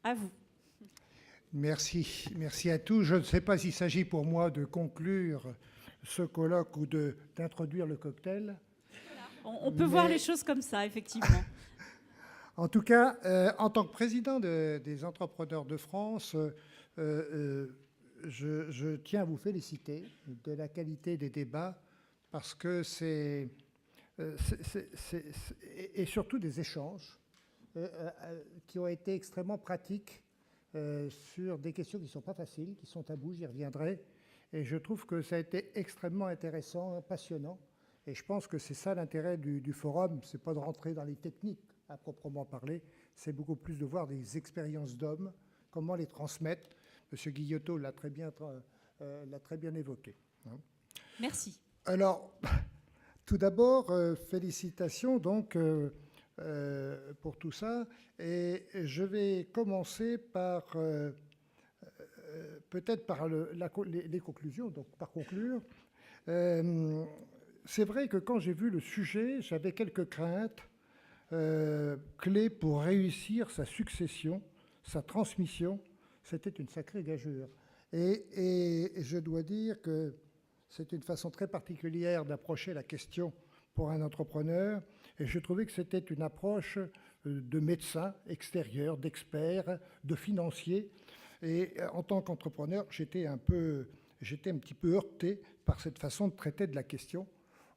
À vous. Merci. Merci à tous. Je ne sais pas s'il s'agit pour moi de conclure ce colloque ou d'introduire le cocktail. On peut voir les choses comme ça, effectivement. En tout cas, en tant que président des entrepreneurs de France, je tiens à vous féliciter de la qualité des débats parce que et surtout des échanges qui ont été extrêmement pratiques sur des questions qui ne sont pas faciles, qui sont tabous, j'y reviendrai. Et je trouve que ça a été extrêmement intéressant, passionnant. Et je pense que c'est ça l'intérêt du forum, c'est pas de rentrer dans les techniques à proprement parler, c'est beaucoup plus de voir des expériences d'hommes, comment les transmettre. Monsieur Guillotot l'a très bien évoqué. Merci. Alors, tout d'abord, félicitations donc pour tout ça. Et je vais commencer par peut-être par les conclusions, donc par conclure. C'est vrai que quand j'ai vu le sujet, j'avais quelques craintes clés pour réussir sa succession, sa transmission. C'était une sacrée gageure. Et je dois dire que c'est une façon très particulière d'approcher la question pour un entrepreneur. Et je trouvais que c'était une approche de médecin extérieur, d'expert, de financier. Et en tant qu'entrepreneur, j'étais un petit peu heurté par cette façon de traiter de la question.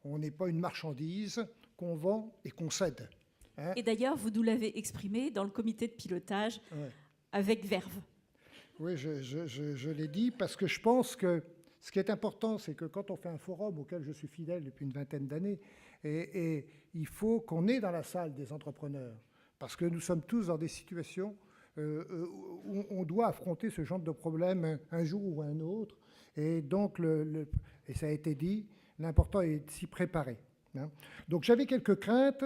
On n'est pas une marchandise qu'on vend et qu'on cède. Hein. Et d'ailleurs, vous nous l'avez exprimé dans le comité de pilotage avec verve. Oui, je l'ai dit parce que je pense que ce qui est important, c'est que quand on fait un forum auquel je suis fidèle depuis une vingtaine d'années, et il faut qu'on ait dans la salle des entrepreneurs, parce que nous sommes tous dans des situations où on doit affronter ce genre de problème un jour ou un autre. Et donc, et ça a été dit, l'important est de s'y préparer. Hein. Donc j'avais quelques craintes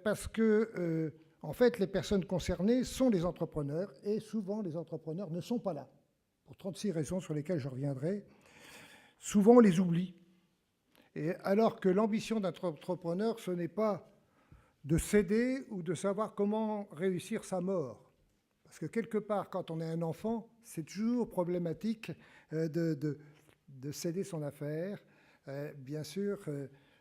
parce que, en fait, les personnes concernées sont les entrepreneurs et souvent les entrepreneurs ne sont pas là. Pour 36 raisons sur lesquelles je reviendrai. Souvent on les oublie. Et alors que l'ambition d'un entrepreneur, ce n'est pas de céder ou de savoir comment réussir sa mort. Parce que quelque part, quand on est un enfant, c'est toujours problématique de céder son affaire. Bien sûr,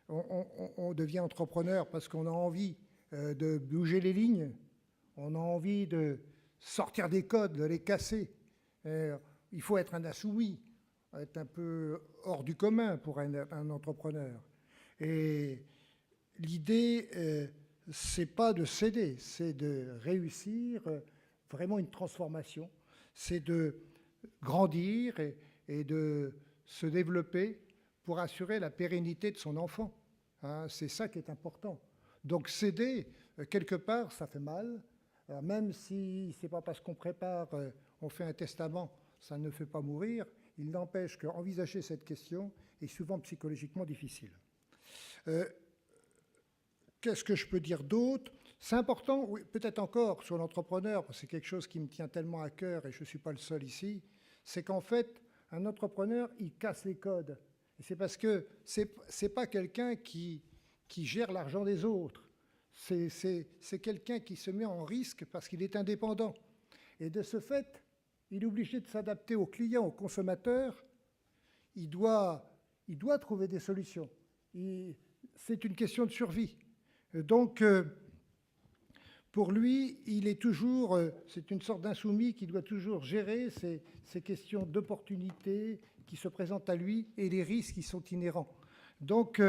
on devient entrepreneur parce qu'on a envie de bouger les lignes, on a envie de sortir des codes, de les casser. Il faut être un insoumis, être un peu hors du commun pour un entrepreneur. Et l'idée, c'est pas de céder, c'est de réussir vraiment une transformation, c'est de grandir et de se développer pour assurer la pérennité de son enfant. Hein, c'est ça qui est important. Donc céder, quelque part, ça fait mal. Alors, même si c'est pas parce qu'on prépare, on fait un testament, ça ne fait pas mourir. Il n'empêche qu'envisager cette question est souvent psychologiquement difficile. Qu'est-ce que je peux dire d'autre? C'est important, oui, peut-être encore sur l'entrepreneur, parce que c'est quelque chose qui me tient tellement à cœur et je ne suis pas le seul ici, c'est qu'en fait, un entrepreneur, il casse les codes. Et c'est parce que ce n'est pas quelqu'un qui gère l'argent des autres. C'est quelqu'un qui se met en risque parce qu'il est indépendant. Et de ce fait, il est obligé de s'adapter aux clients, aux consommateurs. Il doit trouver des solutions. C'est une question de survie. Donc, pour lui, il est toujours, c'est une sorte d'insoumis qui doit toujours gérer ces questions d'opportunité qui se présentent à lui et les risques qui sont inhérents. Donc,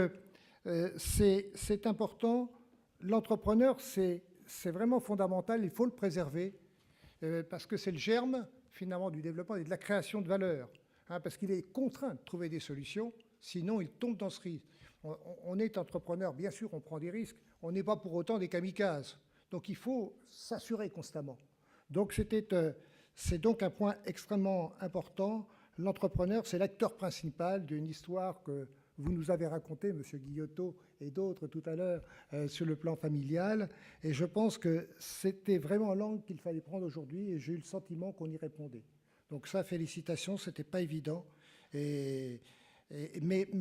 c'est important. L'entrepreneur, c'est vraiment fondamental, il faut le préserver parce que c'est le germe, finalement, du développement et de la création de valeur. Hein, parce qu'il est contraint de trouver des solutions, sinon il tombe dans ce risque. On est entrepreneur, bien sûr, on prend des risques, on n'est pas pour autant des kamikazes. Donc il faut s'assurer constamment. Donc c'est donc un point extrêmement important. L'entrepreneur, c'est l'acteur principal d'une histoire que vous nous avez racontée, M. Guillotot et d'autres tout à l'heure, sur le plan familial. Et je pense que c'était vraiment l'angle qu'il fallait prendre aujourd'hui et j'ai eu le sentiment qu'on y répondait. Donc ça, félicitations, ce n'était pas évident. Mais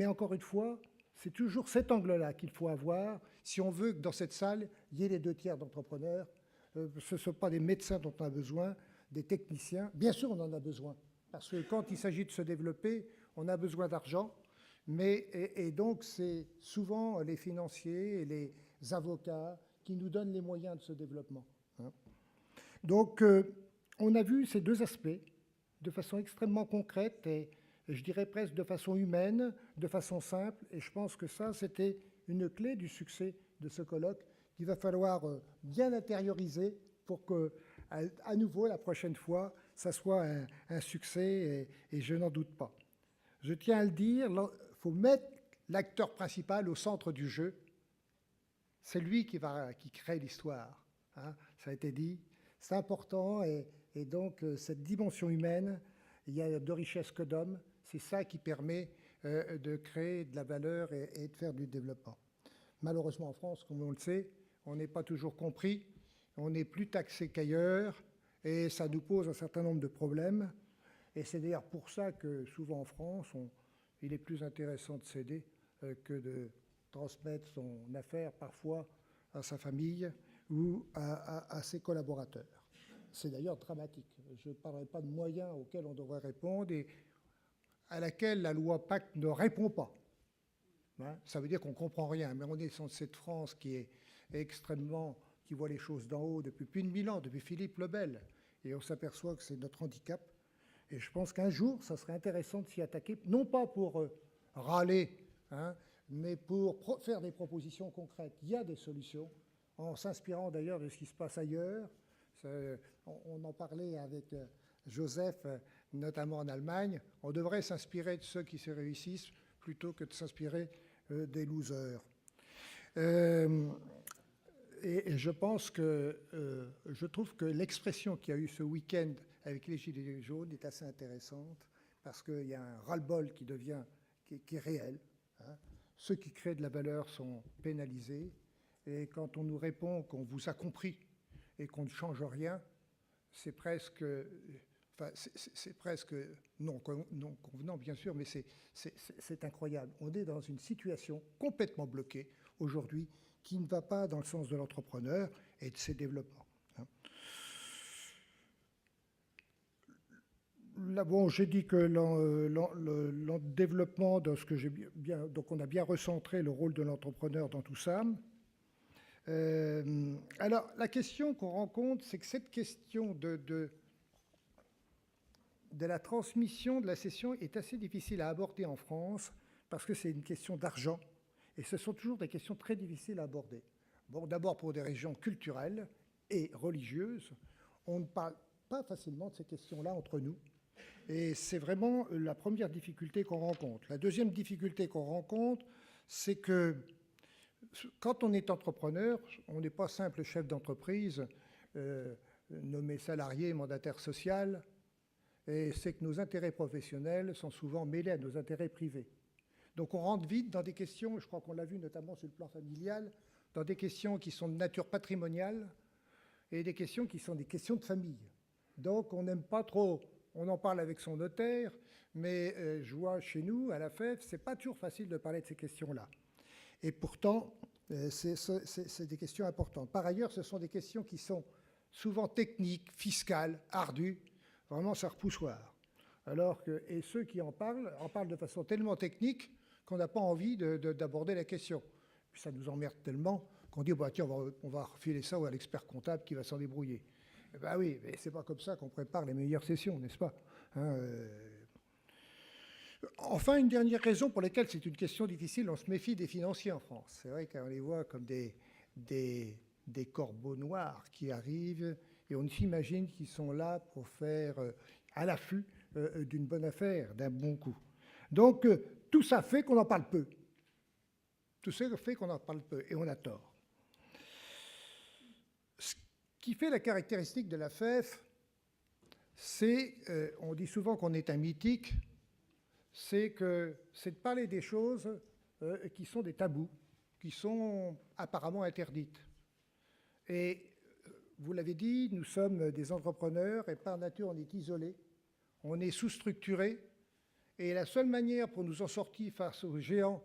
encore une fois, c'est toujours cet angle-là qu'il faut avoir si on veut que dans cette salle, il y ait les 2 tiers d'entrepreneurs. Ce ne sont pas des médecins dont on a besoin, des techniciens. Bien sûr, on en a besoin, parce que quand il s'agit de se développer, on a besoin d'argent. Et donc, c'est souvent les financiers et les avocats qui nous donnent les moyens de ce développement. Hein. Donc, on a vu ces deux aspects de façon extrêmement concrète et je dirais presque de façon humaine, de façon simple. Et je pense que ça, c'était une clé du succès de ce colloque qu'il va falloir bien intérioriser pour que, à nouveau, la prochaine fois, ça soit un succès et je n'en doute pas. Je tiens à le dire, il faut mettre l'acteur principal au centre du jeu. C'est lui qui crée l'histoire. Hein, ça a été dit. C'est important et donc cette dimension humaine, il y a de richesse que d'hommes. C'est ça qui permet de créer de la valeur et de faire du développement. Malheureusement en France, comme on le sait, on n'est pas toujours compris, on est plus taxé qu'ailleurs et ça nous pose un certain nombre de problèmes. Et c'est d'ailleurs pour ça que souvent en France, il est plus intéressant de céder que de transmettre son affaire parfois à sa famille ou à ses collaborateurs. C'est d'ailleurs dramatique. Je ne parlerai pas de moyens auxquels on devrait répondre et à laquelle la loi Pacte ne répond pas. Hein, ça veut dire qu'on ne comprend rien, mais on est dans cette France qui est extrêmement, qui voit les choses d'en haut depuis plus de 1000 ans, depuis Philippe le Bel, et on s'aperçoit que c'est notre handicap. Et je pense qu'un jour, ça serait intéressant de s'y attaquer, non pas pour râler, hein, mais pour faire des propositions concrètes. Il y a des solutions, en s'inspirant d'ailleurs de ce qui se passe ailleurs. On en parlait avec Joseph, notamment en Allemagne. On devrait s'inspirer de ceux qui se réussissent plutôt que de s'inspirer des losers. Et je pense que, je trouve que l'expression qu'il y a eu ce week-end avec les Gilets jaunes est assez intéressante parce qu'il y a un ras-le-bol qui est réel. Hein. Ceux qui créent de la valeur sont pénalisés et quand on nous répond qu'on vous a compris et qu'on ne change rien, c'est presque, c'est presque non convenant bien sûr, mais c'est incroyable. On est dans une situation complètement bloquée aujourd'hui qui ne va pas dans le sens de l'entrepreneur et de ses développements. Là, bon, j'ai dit que le développement de ce que j'ai bien, donc on a bien recentré le rôle de l'entrepreneur dans tout ça. Alors, la question qu'on rencontre, c'est que cette question de la transmission de la cession est assez difficile à aborder en France parce que c'est une question d'argent et ce sont toujours des questions très difficiles à aborder. Bon, d'abord pour des régions culturelles et religieuses, on ne parle pas facilement de ces questions-là entre nous et c'est vraiment la première difficulté qu'on rencontre. La deuxième difficulté qu'on rencontre, c'est que quand on est entrepreneur, on n'est pas simple chef d'entreprise, nommé salarié, mandataire social, et c'est que nos intérêts professionnels sont souvent mêlés à nos intérêts privés. Donc on rentre vite dans des questions, je crois qu'on l'a vu notamment sur le plan familial, dans des questions qui sont de nature patrimoniale et des questions qui sont des questions de famille. Donc on n'aime pas trop, on en parle avec son notaire, mais je vois chez nous, à la FEF, c'est pas toujours facile de parler de ces questions-là. Et pourtant, c'est des questions importantes. Par ailleurs, ce sont des questions qui sont souvent techniques, fiscales, ardues. Vraiment, ça repoussoir. Alors que, et ceux qui en parlent de façon tellement technique qu'on n'a pas envie d'aborder la question. Puis ça nous emmerde tellement qu'on dit, bah, tiens, on va refiler ça à l'expert comptable qui va s'en débrouiller. Eh ben oui, mais c'est pas comme ça qu'on prépare les meilleures sessions, n'est-ce pas, hein, Enfin, une dernière raison pour laquelle c'est une question difficile, on se méfie des financiers en France. C'est vrai qu'on les voit comme des corbeaux noirs qui arrivent et on s'imagine qu'ils sont là pour faire à l'affût d'une bonne affaire, d'un bon coup. Donc, tout ça fait qu'on en parle peu. Tout ça fait qu'on en parle peu et on a tort. Ce qui fait la caractéristique de la FEF, c'est, on dit souvent qu'on est un mythique, c'est de parler des choses qui sont des tabous, qui sont apparemment interdites. Et vous l'avez dit, nous sommes des entrepreneurs et par nature on est isolés, on est sous-structurés et la seule manière pour nous en sortir face aux géants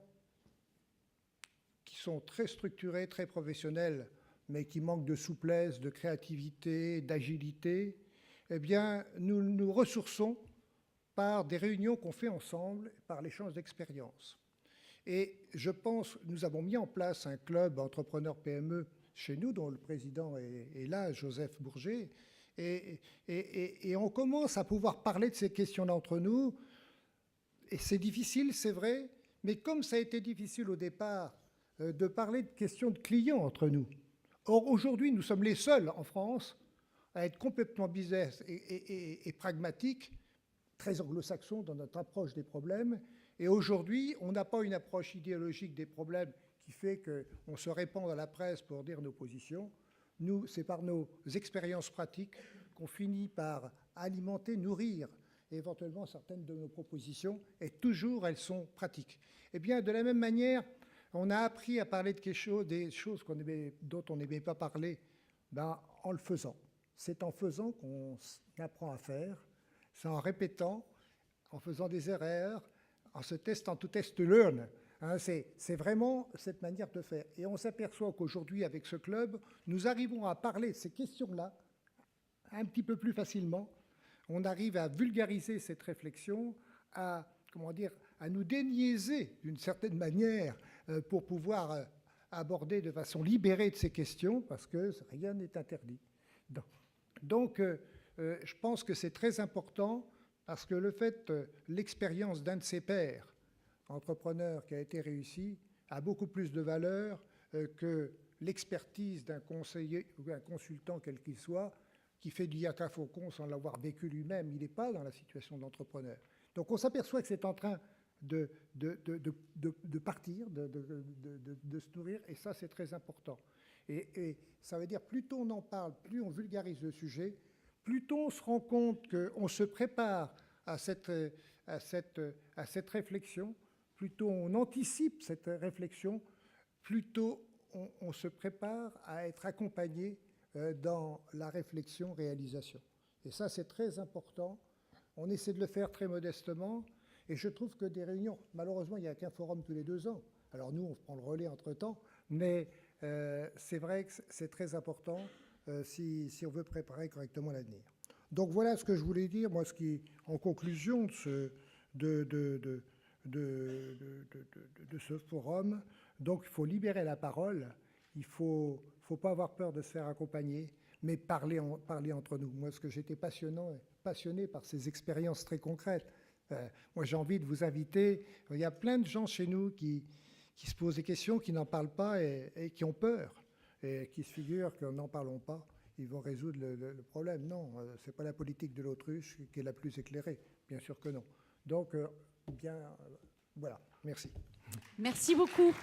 qui sont très structurés, très professionnels mais qui manquent de souplesse, de créativité, d'agilité, eh bien, nous nous ressourçons par des réunions qu'on fait ensemble, par l'échange d'expériences. Et je pense, nous avons mis en place un club entrepreneurs PME chez nous, dont le président est là, Joseph Bourget, et on commence à pouvoir parler de ces questions-là entre nous. Et c'est difficile, c'est vrai, mais comme ça a été difficile au départ de parler de questions de clients entre nous. Or, aujourd'hui, nous sommes les seuls en France à être complètement business et pragmatiques, très anglo-saxons dans notre approche des problèmes. Et aujourd'hui, on n'a pas une approche idéologique des problèmes qui fait qu'on se répand dans la presse pour dire nos positions. Nous, c'est par nos expériences pratiques qu'on finit par alimenter, nourrir éventuellement certaines de nos propositions, et toujours elles sont pratiques. Eh bien, de la même manière, on a appris à parler de quelque chose, des choses dont on n'aimait pas parler, en le faisant. C'est en faisant qu'on apprend à faire, c'est en répétant, en faisant des erreurs, en se testant, to test, to learn. Hein, c'est vraiment cette manière de faire. Et on s'aperçoit qu'aujourd'hui, avec ce club, nous arrivons à parler de ces questions-là un petit peu plus facilement. On arrive à vulgariser cette réflexion, à nous déniaiser d'une certaine manière pour pouvoir aborder de façon libérée de ces questions, parce que rien n'est interdit. Donc, je pense que c'est très important, parce que le fait, l'expérience d'un de ses pairs, entrepreneur qui a été réussi, a beaucoup plus de valeur que l'expertise d'un conseiller ou d'un consultant, quel qu'il soit, qui fait du yaka faucon sans l'avoir vécu lui-même. Il n'est pas dans la situation de l'entrepreneur. Donc on s'aperçoit que c'est en train de partir, de se nourrir, et ça c'est très important. Et ça veut dire plus tôt on en parle, plus on vulgarise le sujet, plus tôt on se rend compte qu'on se prépare à cette réflexion, plus tôt on anticipe cette réflexion, plus tôt on se prépare à être accompagné dans la réflexion-réalisation. Et ça, c'est très important. On essaie de le faire très modestement. Et je trouve que des réunions, malheureusement, il n'y a qu'un forum tous les 2 ans. Alors nous, on prend le relais entre-temps. Mais c'est vrai que c'est très important si on veut préparer correctement l'avenir. Donc voilà ce que je voulais dire, moi, en conclusion de ce forum. Donc il faut libérer la parole. Il ne faut pas avoir peur de se faire accompagner, mais parler entre nous. Moi, ce que j'étais passionné par ces expériences très concrètes. Moi, j'ai envie de vous inviter. Il y a plein de gens chez nous qui se posent des questions, qui n'en parlent pas et qui ont peur, et qui se figurent qu'en n'en parlant pas, ils vont résoudre le problème. Non, ce n'est pas la politique de l'autruche qui est la plus éclairée. Bien sûr que non. Donc, voilà. Merci. Merci beaucoup.